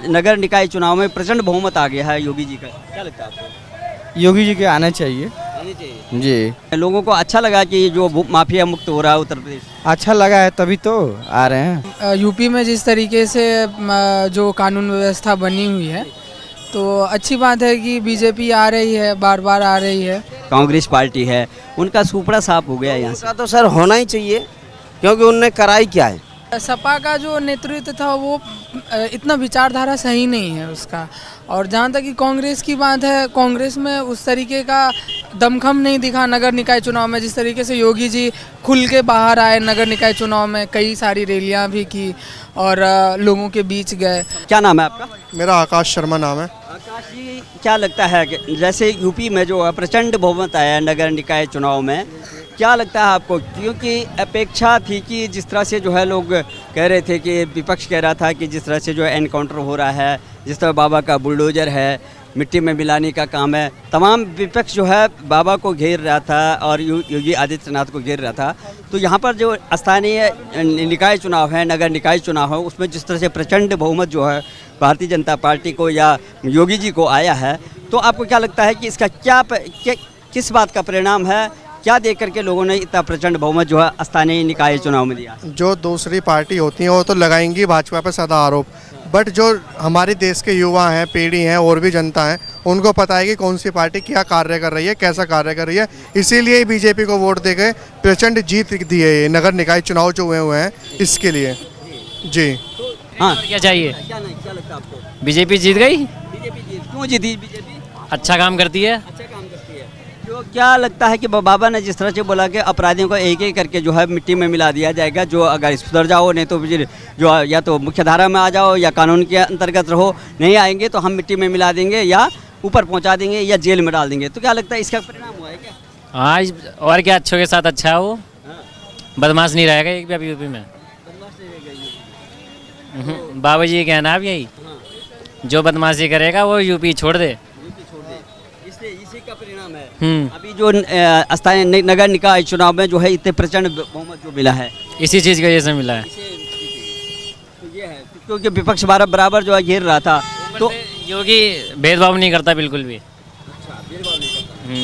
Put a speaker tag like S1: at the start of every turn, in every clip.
S1: नगर निकाय चुनाव में प्रचंड बहुमत आ गया है योगी जी का, क्या लगता है आपको?
S2: योगी जी के आना चाहिए
S1: आने चाहिए
S2: जी।
S1: लोगों को अच्छा लगा कि जो माफिया मुक्त हो रहा है उत्तर प्रदेश?
S2: अच्छा लगा है तभी तो आ रहे हैं।
S3: यूपी में जिस तरीके से जो कानून व्यवस्था बनी हुई है तो अच्छी बात है कि बीजेपी आ रही है, बार बार आ रही है।
S1: कांग्रेस पार्टी है, उनका सुपड़ा साफ हो गया यहाँ से।
S4: का तो सर होना ही चाहिए, क्योंकि उनने कराई क्या है।
S3: सपा का जो नेतृत्व था वो इतना विचारधारा सही नहीं है उसका। और जहाँ तक कि कांग्रेस की बात है, कांग्रेस में उस तरीके का दमखम नहीं दिखा नगर निकाय चुनाव में। जिस तरीके से योगी जी खुल के बाहर आए नगर निकाय चुनाव में, कई सारी रैलियाँ भी की और लोगों के बीच गए।
S1: क्या नाम है आपका?
S5: मेरा आकाश शर्मा नाम है।
S1: आकाश जी, क्या लगता है कि जैसे यूपी में जो है प्रचंड बहुमत आया है नगर निकाय चुनाव में, क्या लगता है आपको? क्योंकि अपेक्षा थी कि जिस तरह से जो है लोग कह रहे थे कि विपक्ष कह रहा था कि जिस तरह से जो है एनकाउंटर हो रहा है, जिस तरह बाबा का बुलडोजर है, मिट्टी में मिलाने का काम है, तमाम विपक्ष जो है बाबा को घेर रहा था और योगी आदित्यनाथ को घेर रहा था। तो यहाँ पर जो स्थानीय निकाय चुनाव है, नगर निकाय चुनाव है, उसमें जिस तरह से प्रचंड बहुमत जो है भारतीय जनता पार्टी को या योगी जी को आया है, तो आपको क्या लगता है कि इसका किस बात का परिणाम है? क्या देख करके लोगों ने इतना प्रचंड बहुमत जो है स्थानीय निकाय चुनाव में दिया?
S5: जो दूसरी पार्टी होती हैं वो तो लगाएंगी भाजपा पर सदा आरोप, बट जो हमारे देश के युवा हैं, पीढ़ी हैं और भी जनता है, उनको पता है कि कौन सी पार्टी क्या कार्य कर रही है, कैसा कार्य कर रही है। इसीलिए बीजेपी को वोट देके प्रचंड जीत दी है ये नगर निकाय चुनाव जो हुए हैं इसके लिए जी।
S6: हाँ, क्या चाहिए?
S1: क्या लगता है आपको?
S6: बीजेपी जीत गई।
S1: बीजेपी क्यों जीती? बीजेपी
S6: अच्छा काम करती है।
S1: अच्छा काम करती है। तो क्या लगता है कि बाबा ने जिस तरह से बोला कि अपराधियों को एक एक करके जो है मिट्टी में मिला दिया जाएगा, जो अगर सुधर जाओ नहीं तो फिर जो या तो मुख्य धारा में आ जाओ या कानून के अंतर्गत रहो, नहीं आएंगे तो हम मिट्टी में मिला देंगे या ऊपर पहुंचा देंगे या जेल में डाल देंगे। तो क्या लगता है इसका परिणाम हुआ है क्या?
S6: हाँ, और क्या, अच्छों के साथ अच्छा है वो। बदमाश नहीं रहेगा एक भी अभी यूपी में। बाबा जी कहना है यही, जो बदमाशी करेगा वो यूपी छोड़ दे।
S1: इसी का परिणाम है अभी जो स्थानीय नगर निकाय चुनाव में जो है इतने प्रचंड बहुमत जो मिला है,
S6: इसी चीज़ की वजह से मिला है।
S1: तो ये है क्योंकि विपक्ष बराबर जो है घेर रहा था। तो
S6: योगी भेदभाव नहीं करता बिल्कुल भी।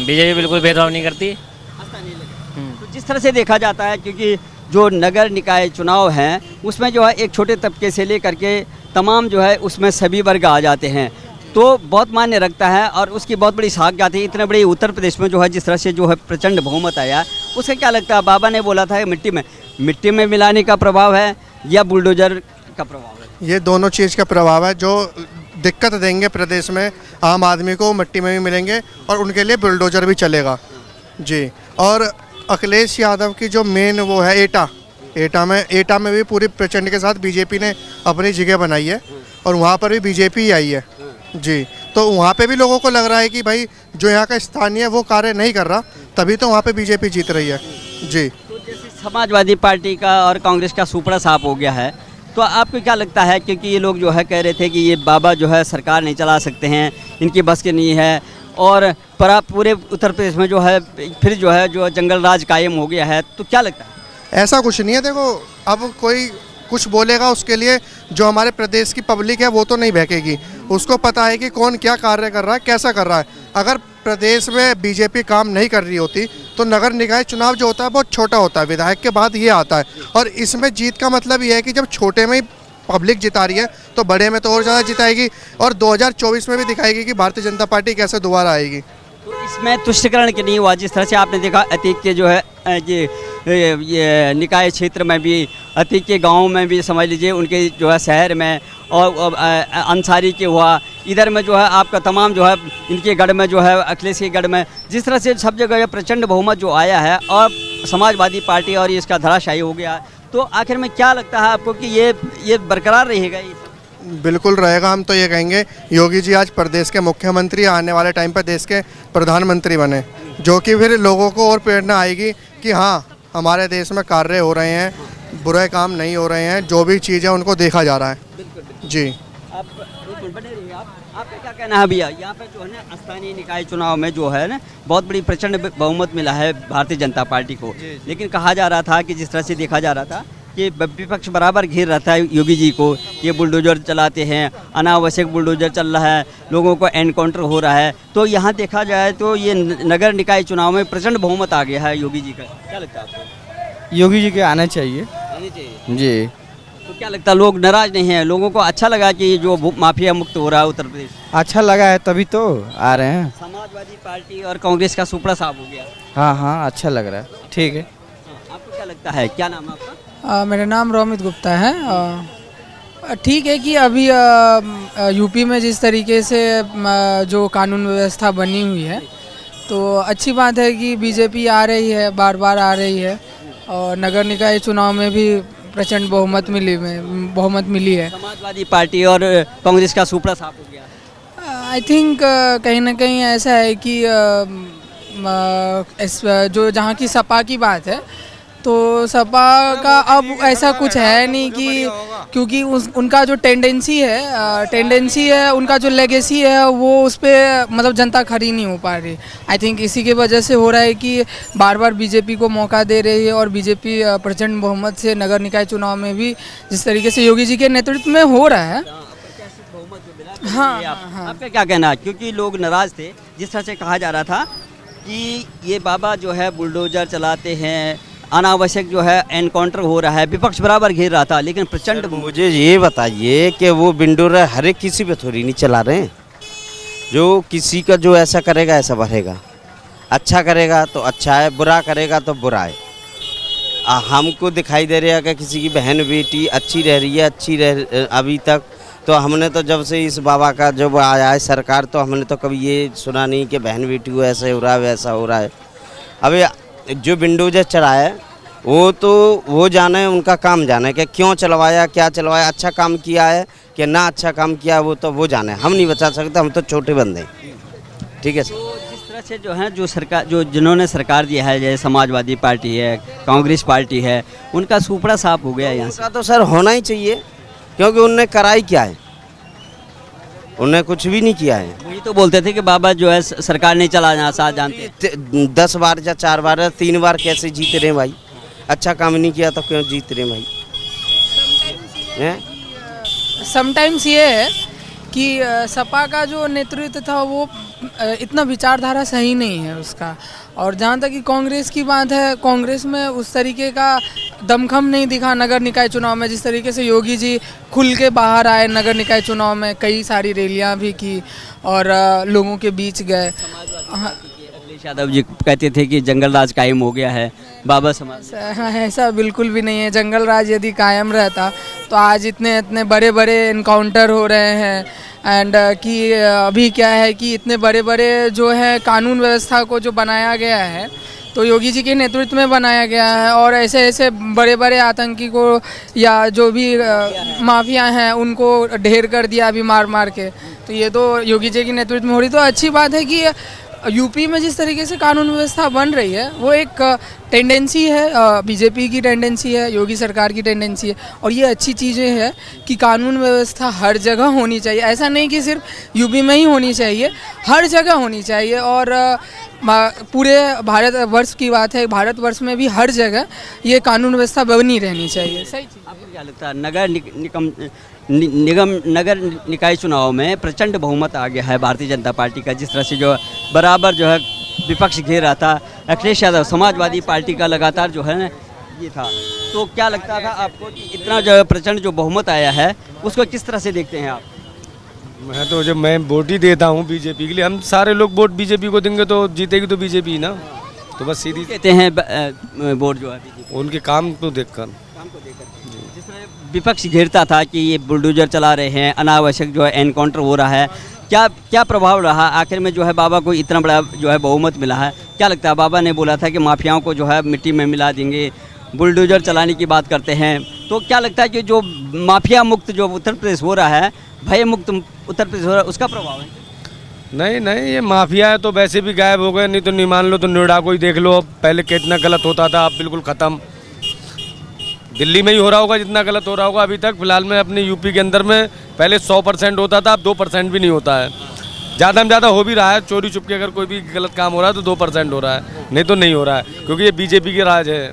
S6: बीजेपी बिल्कुल भेदभाव नहीं करती।
S1: तो जिस तरह से देखा जाता है, क्योंकि जो नगर निकाय चुनाव हैं उसमें जो है एक छोटे तबके से लेकर के तमाम जो है उसमें सभी वर्ग आ जाते हैं, तो बहुत मान्य रखता है और उसकी बहुत बड़ी साख जाती है। इतने बड़े उत्तर प्रदेश में जो है जिस तरह से जो है प्रचंड बहुमत आया, उसका क्या लगता है? बाबा ने बोला था मिट्टी में मिलाने का प्रभाव है या बुलडोजर का प्रभाव है?
S5: ये दोनों चीज़ का प्रभाव है। जो दिक्कत देंगे प्रदेश में आम आदमी को, मिट्टी में भी मिलेंगे और उनके लिए बुलडोजर भी चलेगा जी। और अखिलेश यादव की जो मेन वो है एटा में भी पूरी प्रचंड के साथ बीजेपी ने अपनी जगह बनाई है और वहाँ पर भी बीजेपी ही आई है जी। तो वहाँ पे भी लोगों को लग रहा है कि भाई जो यहाँ का स्थानीय वो कार्य नहीं कर रहा, तभी तो वहाँ पे बीजेपी जीत रही है जी।
S1: तो जैसे समाजवादी पार्टी का और कांग्रेस का सुपड़ा साफ हो गया है, तो आपको क्या लगता है? क्योंकि ये लोग जो है कह रहे थे कि ये बाबा जो है सरकार नहीं चला सकते हैं, इनकी बस की नहीं है, और पूरे उत्तर प्रदेश में जो है फिर जो है जो जंगल राज कायम हो गया है, तो क्या लगता है?
S5: ऐसा कुछ नहीं है। देखो, अब कोई कुछ बोलेगा उसके लिए जो हमारे प्रदेश की पब्लिक है वो तो नहीं बहकेगी। उसको पता है कि कौन क्या कार्य कर रहा है, कैसा कर रहा है। अगर प्रदेश में बीजेपी काम नहीं कर रही होती तो नगर निकाय चुनाव जो होता है बहुत छोटा होता है, विधायक के बाद ये आता है। और इसमें जीत का मतलब ये है कि जब छोटे में ही पब्लिक जिता रही है तो बड़े में तो और ज़्यादा जिताएगी और 2024 में भी दिखाएगी कि भारतीय जनता पार्टी कैसे दोबारा आएगी।
S1: तो इसमें तुष्टिकरण की नहीं हुआ? जिस तरह से आपने देखा अतीक के जो है ये निकाय क्षेत्र में भी, अतीक के गाँव में भी समझ लीजिए, उनके जो है शहर में और अंसारी के हुआ, इधर में जो है आपका तमाम जो है इनके गढ़ में जो है अखिलेश के गढ़ में, जिस तरह से सब जगह प्रचंड बहुमत जो आया है और समाजवादी पार्टी और इसका धराशायी हो गया। तो आखिर में क्या लगता है आपको कि ये बरकरार रहेगा? ये
S5: बिल्कुल रहेगा। हम तो ये कहेंगे योगी जी आज प्रदेश के मुख्यमंत्री, आने वाले टाइम पर देश के प्रधानमंत्री बने, जो कि फिर लोगों को और प्रेरणा आएगी कि हाँ हमारे देश में कार्य हो रहे हैं, बुरे काम नहीं हो रहे हैं, जो भी चीज़ है उनको देखा जा रहा है जी।
S1: आप बने रहिए। आपका क्या कहना है भैया? यहाँ पे जो है ना स्थानीय निकाय चुनाव में जो है ना बहुत बड़ी प्रचंड बहुमत मिला है भारतीय जनता पार्टी को, लेकिन कहा जा रहा था कि जिस तरह से देखा जा रहा था कि विपक्ष बराबर घेर रहता है योगी जी को, ये बुलडोजर चलाते हैं, अनावश्यक बुलडोजर चल रहा है, लोगों को एनकाउंटर हो रहा है। तो यहाँ देखा जाए तो ये नगर निकाय चुनाव में प्रचंड बहुमत आ गया है योगी जी का। क्या लगता है आपको?
S2: योगी जी के आना चाहिए।
S1: आने चाहिए।
S2: जी।
S1: तो क्या लगता है लोग नाराज नहीं हैं? लोगों को अच्छा लगा कि ये जो माफिया मुक्त हो रहा है उत्तर प्रदेश?
S2: अच्छा लगा है तभी तो आ रहे हैं।
S1: समाजवादी पार्टी और कांग्रेस का सुपड़ा साफ हो गया।
S2: हाँ हाँ, अच्छा लग रहा है। ठीक है।
S1: आपको क्या लगता है? क्या नाम है आपका?
S3: मेरा नाम रोमित गुप्ता है। ठीक है कि अभी यूपी में जिस तरीके से जो कानून व्यवस्था बनी हुई है, तो अच्छी बात है कि बीजेपी आ रही है, बार बार आ रही है, और नगर निकाय चुनाव में भी प्रचंड बहुमत मिली है।
S1: समाजवादी पार्टी और कांग्रेस का सुपड़ा साफ हो गया।
S3: आई थिंक कहीं ना कहीं ऐसा है कि जो जहाँ की सपा की बात है, तो सपा का अब ऐसा कुछ है नहीं कि, क्योंकि उनका जो टेंडेंसी है, उनका जो लेगेसी है, वो उस पर मतलब जनता खड़ी नहीं हो पा रही। आई थिंक इसी की वजह से हो रहा है कि बार बार बीजेपी को मौका दे रही है, और बीजेपी प्रचंड बहुमत से नगर निकाय चुनाव में भी जिस तरीके से योगी जी के नेतृत्व में हो रहा है। हाँ,
S1: आपका क्या कहना है? क्योंकि लोग नाराज थे, जिस तरह से कहा जा रहा था कि ये बाबा जो है बुलडोजर चलाते हैं, अनावश्यक जो है एनकाउंटर हो रहा है, विपक्ष बराबर घेर रहा था, लेकिन प्रचंड
S4: मुझे ये बताइए कि वो बिंडोर हर एक किसी पे थोड़ी नहीं चला रहे हैं। जो किसी का जो ऐसा करेगा ऐसा बढ़ेगा, अच्छा करेगा तो अच्छा है, बुरा करेगा तो बुरा है। हमको दिखाई दे रहा है कि किसी की बहन बेटी अच्छी रह रही है, अच्छी रह अभी तक। तो हमने तो जब से इस बाबा का जब आया है सरकार, तो हमने तो कभी ये सुना नहीं कि बहन बेटी को ऐसे हो रहा है वैसा हो रहा है। अभी जो बिंडोजर चलाया है वो जाने, उनका काम जाने कि क्यों चलवाया, क्या चलवाया, अच्छा काम किया है कि ना अच्छा काम किया, वो जाने। हम नहीं बता सकते, हम तो छोटे बंदे हैं। ठीक है सर।
S1: तो जिस तरह से जो है जो सरकार जिन्होंने सरकार दिया है, जैसे समाजवादी पार्टी है, कांग्रेस पार्टी है, उनका सुपड़ा साफ हो गया यहाँ से।
S4: उनका तो सर होना ही चाहिए, क्योंकि उनने कराई क्या है? उन्हें कुछ भी नहीं किया है।
S1: वही तो बोलते थे कि बाबा जो है सरकार नहीं चलाना, साथ जानते।
S4: 10 बार या 4 बार या 3 बार कैसे जीत रहे भाई? अच्छा काम नहीं किया तो क्यों जीत रहे भाई?
S3: समटाइम्स ये है कि सपा का जो नेतृत्व था, वो इतना विचारधारा सही नहीं है उसका। और जहाँ तक कि कांग्रेस की बात है, कांग्रेस में उस तरीके का दमखम नहीं दिखा नगर निकाय चुनाव में, जिस तरीके से योगी जी खुल के बाहर आए नगर निकाय चुनाव में, कई सारी रैलियाँ भी की और लोगों के बीच गए।
S1: अखिलेश यादव जी कहते थे कि जंगल राज कायम हो गया है, बाबा समाज।
S3: ऐसा बिल्कुल भी नहीं है। जंगल राज यदि कायम रहता तो आज इतने बड़े बड़े इनकाउंटर हो रहे हैं, एंड कि अभी क्या है कि इतने बड़े बड़े जो है कानून व्यवस्था को जो बनाया गया है, तो योगी जी के नेतृत्व में बनाया गया है, और ऐसे ऐसे बड़े बड़े आतंकी को या जो भी माफिया हैं उनको ढेर कर दिया अभी मार के। तो ये तो योगी जी के नेतृत्व में हो रही। तो अच्छी बात है कि यूपी में जिस तरीके से कानून व्यवस्था बन रही है, वो एक टेंडेंसी है, बीजेपी की टेंडेंसी है, योगी सरकार की टेंडेंसी है, और ये अच्छी चीज़ें हैं कि कानून व्यवस्था हर जगह होनी चाहिए। ऐसा नहीं कि सिर्फ यूपी में ही होनी चाहिए, हर जगह होनी चाहिए। और पूरे भारतवर्ष की बात है, भारतवर्ष में भी हर जगह ये कानून व्यवस्था बनी रहनी चाहिए। सही चीज़।
S1: आपको क्या लगता है नगर निकाय चुनाव में प्रचंड बहुमत आ गया है भारतीय जनता पार्टी का, जिस तरह से जो बराबर जो है विपक्ष घेर रहा था, अखिलेश यादव समाजवादी पार्टी का लगातार जो है ना ये था। तो क्या लगता था आपको कि इतना जो प्रचंड जो बहुमत आया है, उसको किस तरह से देखते हैं आप?
S7: मैं वोट ही देता हूँ बीजेपी के लिए। हम सारे लोग वोट बीजेपी को देंगे तो जीतेगी तो बीजेपी ना। तो बस सीधी
S1: कहते हैं वोट जो है बीजेपी
S7: उनके काम को देखकर।
S1: जिस तरह विपक्ष घेरता था कि ये बुलडोजर चला रहे हैं, अनावश्यक जो है एनकाउंटर हो रहा है, क्या प्रभाव रहा? आखिर में जो है बाबा को इतना बड़ा जो है बहुमत मिला है। क्या लगता है? बाबा ने बोला था कि माफियाओं को जो है मिट्टी में मिला देंगे, बुलडोजर चलाने की बात करते हैं। तो क्या लगता है कि जो माफिया मुक्त जो उत्तर प्रदेश हो रहा है, भय मुक्त उत्तर प्रदेश हो रहा है, उसका प्रभाव है?
S7: नहीं, ये माफिया है तो वैसे भी गायब हो गए। नहीं तो नहीं मान लो तो नोएडा को ही देख लो, पहले कितना गलत होता था, अब बिल्कुल ख़त्म। दिल्ली में ही हो रहा होगा जितना गलत हो रहा होगा अभी तक। फिलहाल में अपने यूपी के अंदर में पहले 100% होता था, अब 2% भी नहीं होता है। ज़्यादा में ज़्यादा हो भी रहा है, चोरी छुप के अगर कोई भी गलत काम हो रहा है तो 2% हो रहा है, नहीं तो नहीं हो रहा है, क्योंकि ये बीजेपी के राज है।